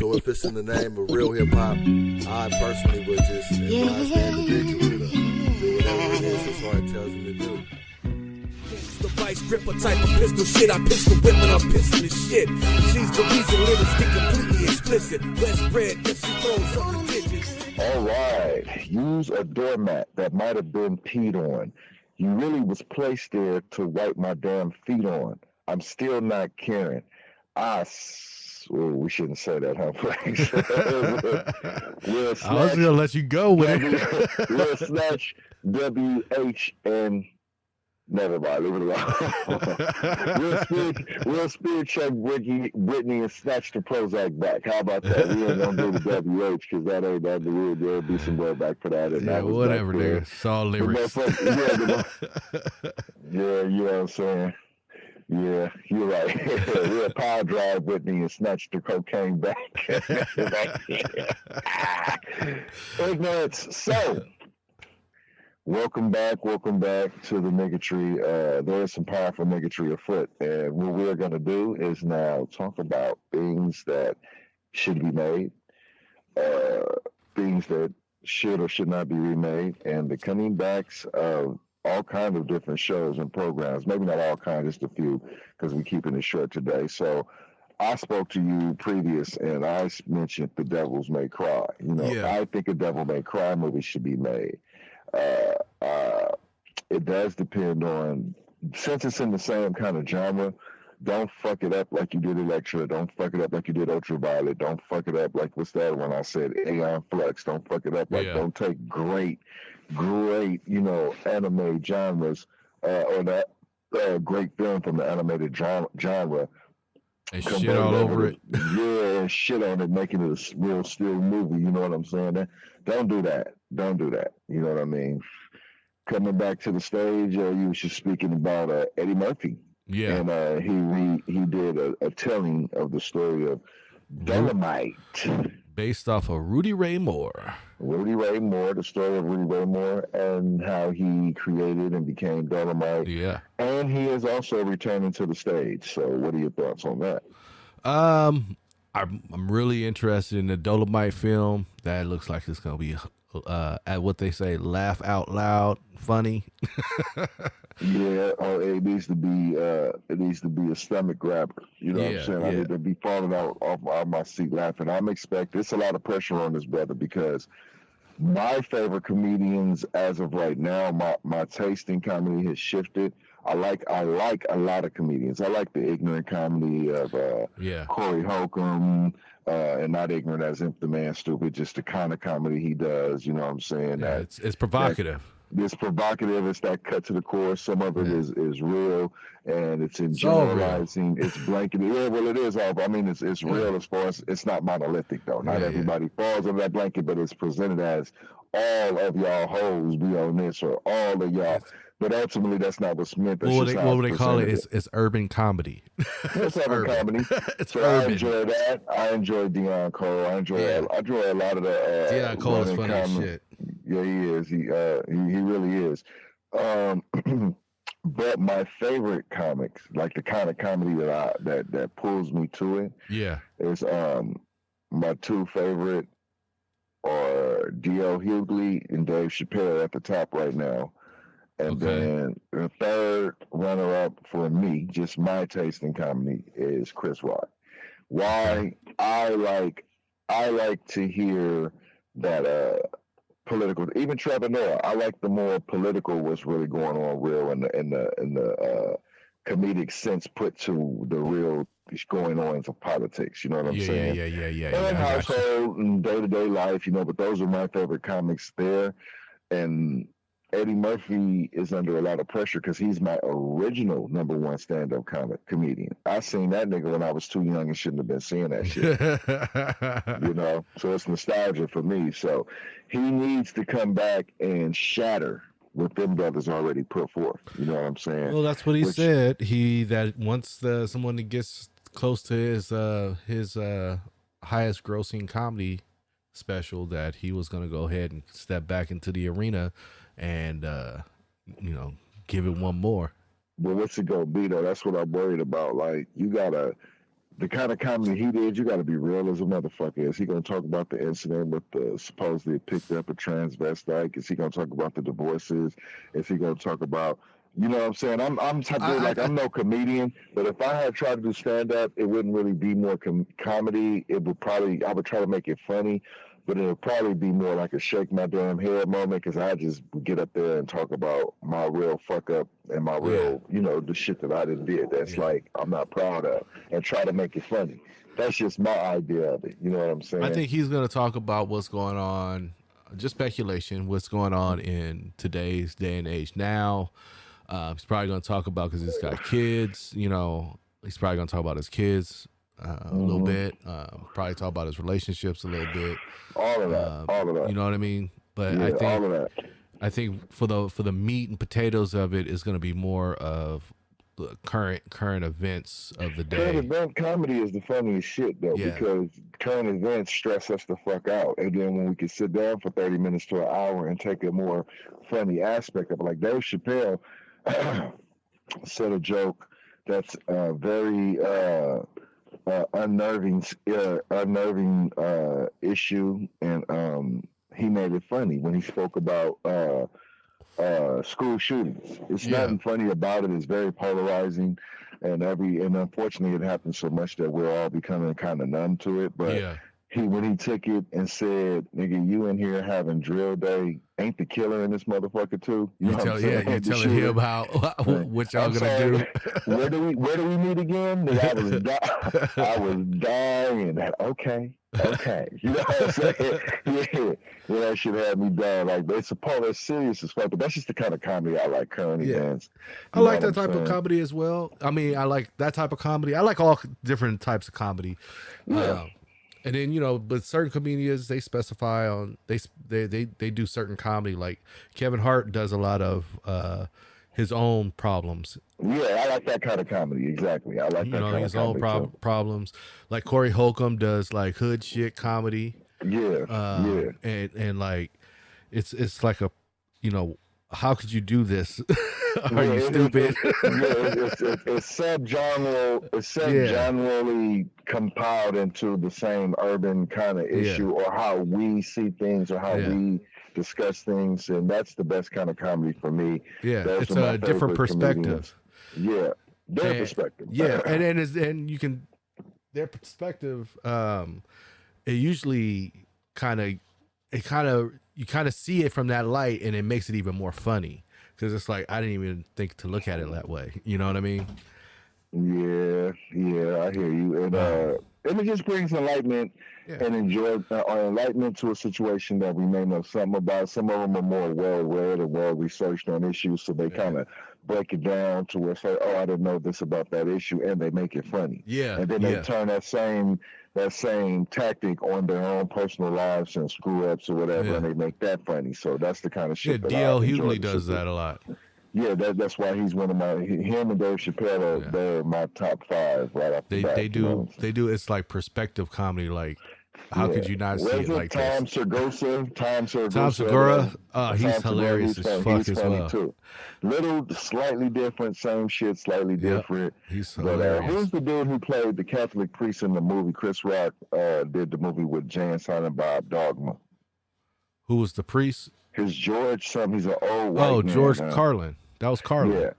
So if it's in the name of real hip hop, I personally would just advise the individual to do whatever it is his heart tells him to do. The vice gripper type of pistol shit. I pistol whip when I'm pissing this shit. She's the reason lyrics get completely explicit. West bread, if she throws up the digits. All right. Use a doormat that might have been peed on. You really was placed there to wipe my damn feet on. I'm still not caring. We shouldn't say that, huh? We'll snatch, I was gonna let you go with it. We'll snatch WH and never mind. Leave it alone. we'll spear check Whitney and snatch the Prozac back. How about that? We ain't gonna do the WH because that ain't that. There'll be some more back for that. And yeah, that was whatever. There, it's all lyrics. Yeah, you know what I'm saying. Yeah, you're right. We'll power drive Whitney and snatch the cocaine back. Ignorance. So, welcome back to the niggatry. There is some powerful niggatry afoot, and what we're going to do is now talk about things that should be made, things that should or should not be remade, and the coming backs of all kinds of different shows and programs. Maybe not all kinds, just a few, because we're keeping it short today. So I spoke to you previous, and I mentioned The Devils May Cry. You know, yeah. I think a Devil May Cry movie should be made. It does depend on, since it's in the same kind of genre, don't fuck it up like you did Electra. Don't fuck it up like you did Ultraviolet. Don't fuck it up like, what's that one I said? Aeon Flux. Don't fuck it up like, don't take great, you know, anime genres, or that great film from the animated genre. And shit all over it. Yeah, shit on it, making it a real still movie. You know what I'm saying? Don't do that. Don't do that. You know what I mean? Coming back to the stage, you was just speaking about Eddie Murphy. Yeah. And he did a telling of the story of Dolomite. Based off of Rudy Ray Moore. The story of Rudy Ray Moore and how he created and became Dolomite. Yeah. And he is also returning to the stage. So what are your thoughts on that? I'm really interested in the Dolomite film. That looks like it's gonna be at what they say, laugh out loud, funny. Yeah, it needs to be a stomach grabber. You know what I'm saying? I need to be falling out off my seat laughing. I'm expecting it's a lot of pressure on this brother because my favorite comedians as of right now, my taste in comedy has shifted. I like a lot of comedians. I like the ignorant comedy of Corey Holcomb, and not ignorant as if the man stupid, just the kind of comedy he does. You know what I'm saying? Yeah, it's provocative. It's provocative. It's that cut to the core. Some of it is real, and it's in generalizing. It's blanketed. Yeah, well, it is all. I mean, it's real as far as it's not monolithic though. Not everybody falls under that blanket, but it's presented as all of y'all hoes be on this or all of y'all. But ultimately, that's not what's meant. What would they call it? It's urban comedy. It's urban comedy. It's so urban. I enjoy that. I enjoy Deion Cole. I enjoy a lot of the Deion Cole is funny as shit. Yeah, he is. He really is. But my favorite comics, like the kind of comedy that pulls me to it, is my two favorite are D.L. Hughley and Dave Chappelle at the top right now. And then the third runner-up for me, just my taste in comedy, is Chris Rock. Why? I like to hear that political. Even Trevor Noah, I like the more political what's really going on, real in the comedic sense put to the real going on of politics. You know what I'm saying? Yeah. And household and day-to-day life, you know. But those are my favorite comics there, and Eddie Murphy is under a lot of pressure because he's my original #1 stand-up comedian. I seen that nigga when I was too young and shouldn't have been seeing that shit. You know, so it's nostalgia for me. So he needs to come back and shatter what them brothers already put forth. You know what I'm saying? Well, that's what he said. That once someone gets close to his highest grossing comedy special, that he was going to go ahead and step back into the arena and give it one more. But what's it gonna be though? That's what I'm worried about. Like, you gotta the kind of comedy he did, you got to be real as a motherfucker. Is he going to talk about the incident with the supposedly picked up a transvestite? Is he going to talk about the divorces? Is he going to talk about, you know what I'm saying? I'm type of like, I'm no comedian, but if I had tried to do stand up, it wouldn't really be more comedy. It would probably, I would try to make it funny, but it would probably be more like a shake my damn head moment, because I just get up there and talk about my real fuck up and my real, you know, the shit that I did that's like I'm not proud of, and try to make it funny. That's just my idea of it. You know what I'm saying? I think he's going to talk about what's going on, just speculation, what's going on in today's day and age now. He's probably going to talk about, because he's got kids, you know, he's probably going to talk about his kids a little bit, probably talk about his relationships a little bit. All of that. You know what I mean? But yeah, I think all of that. I think for the meat and potatoes of it is going to be more of the current events of the day. Current event comedy is the funniest shit though, because current events stress us the fuck out, and then when we can sit down for 30 minutes to an hour and take a more funny aspect of it, like Dave Chappelle said a joke that's very unnerving issue, and he made it funny when he spoke about school shootings. It's nothing funny about it. It's very polarizing, and unfortunately it happens so much that we're all becoming kind of numb to it. But when he took it and said, "Nigga, you in here having drill day, ain't the killer in this motherfucker too?" You telling him about what y'all gonna do. Where do we meet again? I was dying. Okay. You know what I'm saying? Yeah, that shit had me down. Like, it's serious as fuck, but that's just the kind of comedy I like, current events. I like that type of comedy as well. I mean, I like that type of comedy. I like all different types of comedy. And then, you know, but certain comedians, they specify on, they do certain comedy. Like Kevin Hart does a lot of his own problems. Yeah, I like that kind of comedy. Exactly. I like that kind of his comedy. own problems. Like Corey Holcomb does like hood shit comedy. And like, it's like a, you know, how could you do this? Are you stupid? It's sub-genre. It's sub-generally compiled into the same urban kind of issue, or how we see things, or how we discuss things, and that's the best kind of comedy for me. It's a different perspective. Their perspective. And you can, their perspective. It usually you kind of see it from that light, and it makes it even more funny, because it's like, I didn't even think to look at it that way. You know what I mean? Yeah, I hear you. And it just brings enlightenment and enlightenment to a situation that we may know something about. Some of them are more well-read and well-researched on issues, so they kind of break it down to where say, oh, I didn't know this about that issue, and they make it funny. And then they turn that same tactic on their own personal lives and screw-ups or whatever, and they make that funny. So that's the kind of shit that D.L. Hughley does that a lot. Yeah, that's why he's one of him and Dave Chappelle they're my top 5 right off the bat. They do. It's like perspective comedy. Like, how could you not see it like Tom this? Tom Segura, he's hilarious as fuck as well. Too. Little, slightly different, same shit, slightly different. He's hilarious. But who's the dude who played the Catholic priest in the movie? Chris Rock did the movie with Jay and Silent Bob, Dogma. Who was the priest? His George something. He's an old white man. George Carlin. That was Carlin.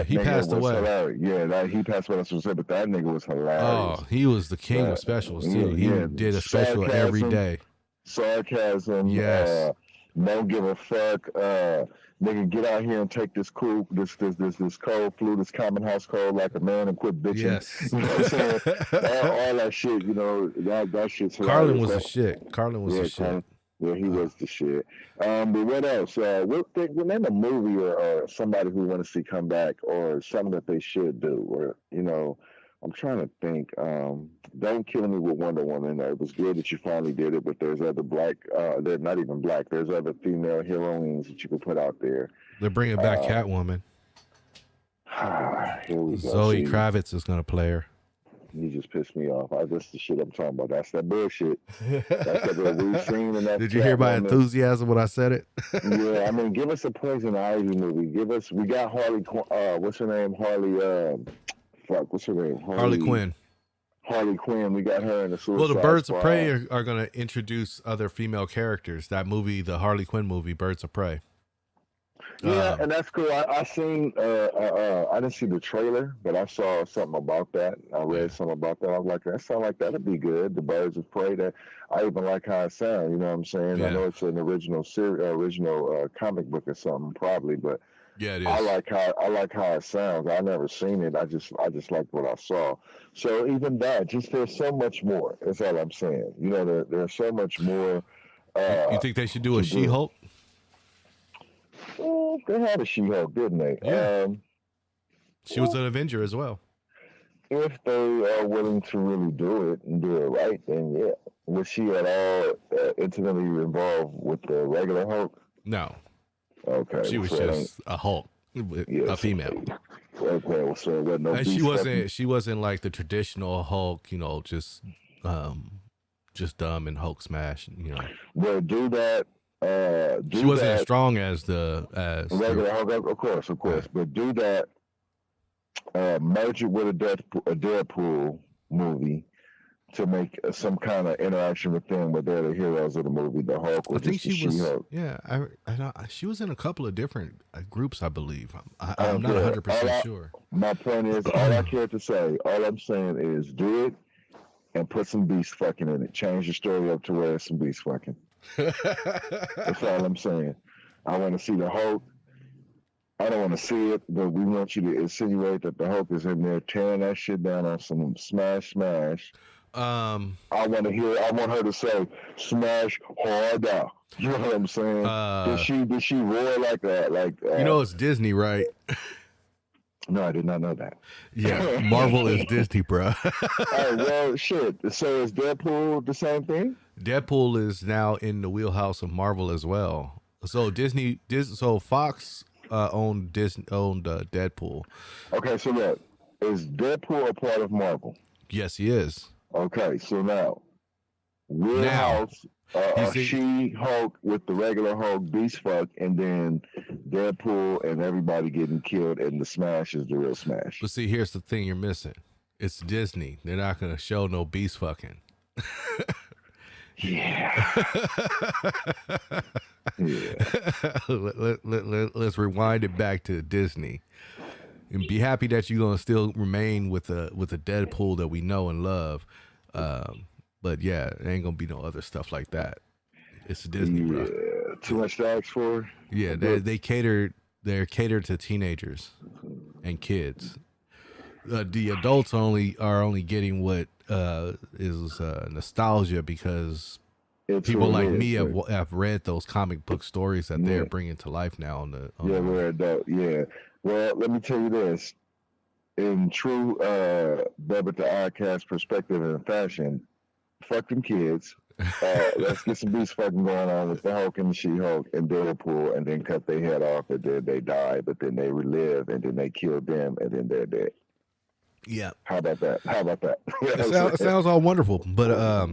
He passed away. Hilarious. He passed away. That's what I said. But that nigga was hilarious. Oh, he was the king of specials too. He did a special every day. Sarcasm. Yes. Don't give a fuck. Nigga, get out here and take this cold flu, this common house cold like a man, and quit bitching. Yes. You know what I'm saying? all that shit. You know that shit's hilarious. Carlin was the shit. Carlin was the shit. Yeah, he was the shit. But what else? Name a movie or somebody who want to see come back, or something that they should do, or, you know, I'm trying to think. Don't Kill Me with Wonder Woman. It was good that you finally did it, but there's other they're not even black. There's other female heroines that you could put out there. They're bringing back Catwoman. Here we go. Zoe Kravitz is going to play her. You just pissed me off. That's the shit I'm talking about. That's that bullshit. That's what we've seen. And did you hear my enthusiasm when I said it? Yeah, I mean, give us a Poison Ivy movie. We got Harley. What's her name? What's her name? Harley Quinn. Harley Quinn. We got her in the Suicide Well, the Birds Squad. of Prey are going to introduce other female characters. That movie, the Harley Quinn movie, Birds of Prey. Yeah, and that's cool. I seen. I didn't see the trailer, but I saw something about that. I read something about that. I was like, that sounds like that'd be good. The Birds of Prey. That I even like how it sounds. You know what I'm saying? Yeah. I know it's an original comic book or something, probably, but yeah, it is. I like how it sounds. I never seen it. I just like what I saw. So even that, just there's so much more. That's all I'm saying. You know, there's so much more. You think they should do a She-Hulk? Well, they had a She-Hulk, didn't they? Yeah. She was an Avenger as well. If they are willing to really do it and do it right, then yeah. Was she at all intimately involved with the regular Hulk? No. Okay. She was just a Hulk, a female. Okay, so it wasn't no. And she wasn't like the traditional Hulk, you know, just dumb and Hulk smash, you know. Well, do that. She wasn't as strong as regular Hulk, of course. But do that. Merge it with a Deadpool movie to make some kind of interaction with them, where they're the heroes of the movie. The Hulk, or I think she was. She-Hulk. Yeah, she was in a couple of different groups, I believe. I'm not 100% sure. My point is, all I care to say, all I'm saying is, do it and put some beast fucking in it. Change the story up to where there's some beast fucking. That's all I'm saying. I want to see the Hulk. I don't want to see it, but we want you to insinuate that the Hulk is in there tearing that shit down on some smash. I want her to say smash harder. You know what I'm saying? Did she roar like that? You know, it's Disney, right? No, I did not know that. Yeah, Marvel is Disney, bro. Well, shit. So is Deadpool the same thing? Deadpool is now in the wheelhouse of Marvel as well. So so Fox owned Deadpool. Okay, so look, is Deadpool a part of Marvel? Yes, he is. Okay, so now wheelhouse. She-Hulk with the regular Hulk beast fuck, and then Deadpool and everybody getting killed, and the smash is the real smash. But see, here's the thing you're missing. It's Disney. They're not going to show no beast fucking. Yeah. Let's rewind it back to Disney. And be happy that you're going to still remain with the Deadpool that we know and love. But yeah, there ain't gonna be no other stuff like that. It's Disney, bro. Too much to ask for. Yeah, they're catered to teenagers and kids. The adults are only getting what is nostalgia, because people like me have read those comic book stories that they're bringing to life now. We're adult. Yeah. Well, let me tell you this. In true BUB-IT perspective and fashion, fuck them kids. Let's get some beast fucking going on with the Hulk and the She-Hulk and Deadpool, and then cut their head off, and then they die, but then they relive, and then they kill them, and then they're dead. Yeah. How about that? It sounds all wonderful, but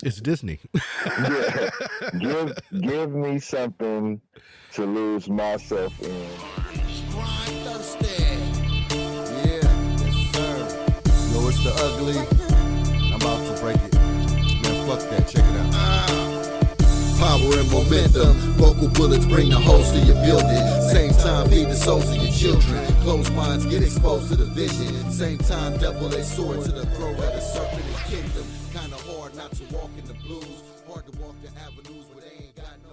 it's Disney. Yeah. Give me something to lose myself in. It's the ugly. I'm about to break it. Man, fuck that. Check it out. Power and momentum. Vocal bullets bring the holes to your building. Same time, feed the souls of your children. Closed minds get exposed to the vision. Same time, double-edged sword to the throat of the serpent and kingdom. Kinda hard not to walk in the blues. Hard to walk the avenues where they ain't got no.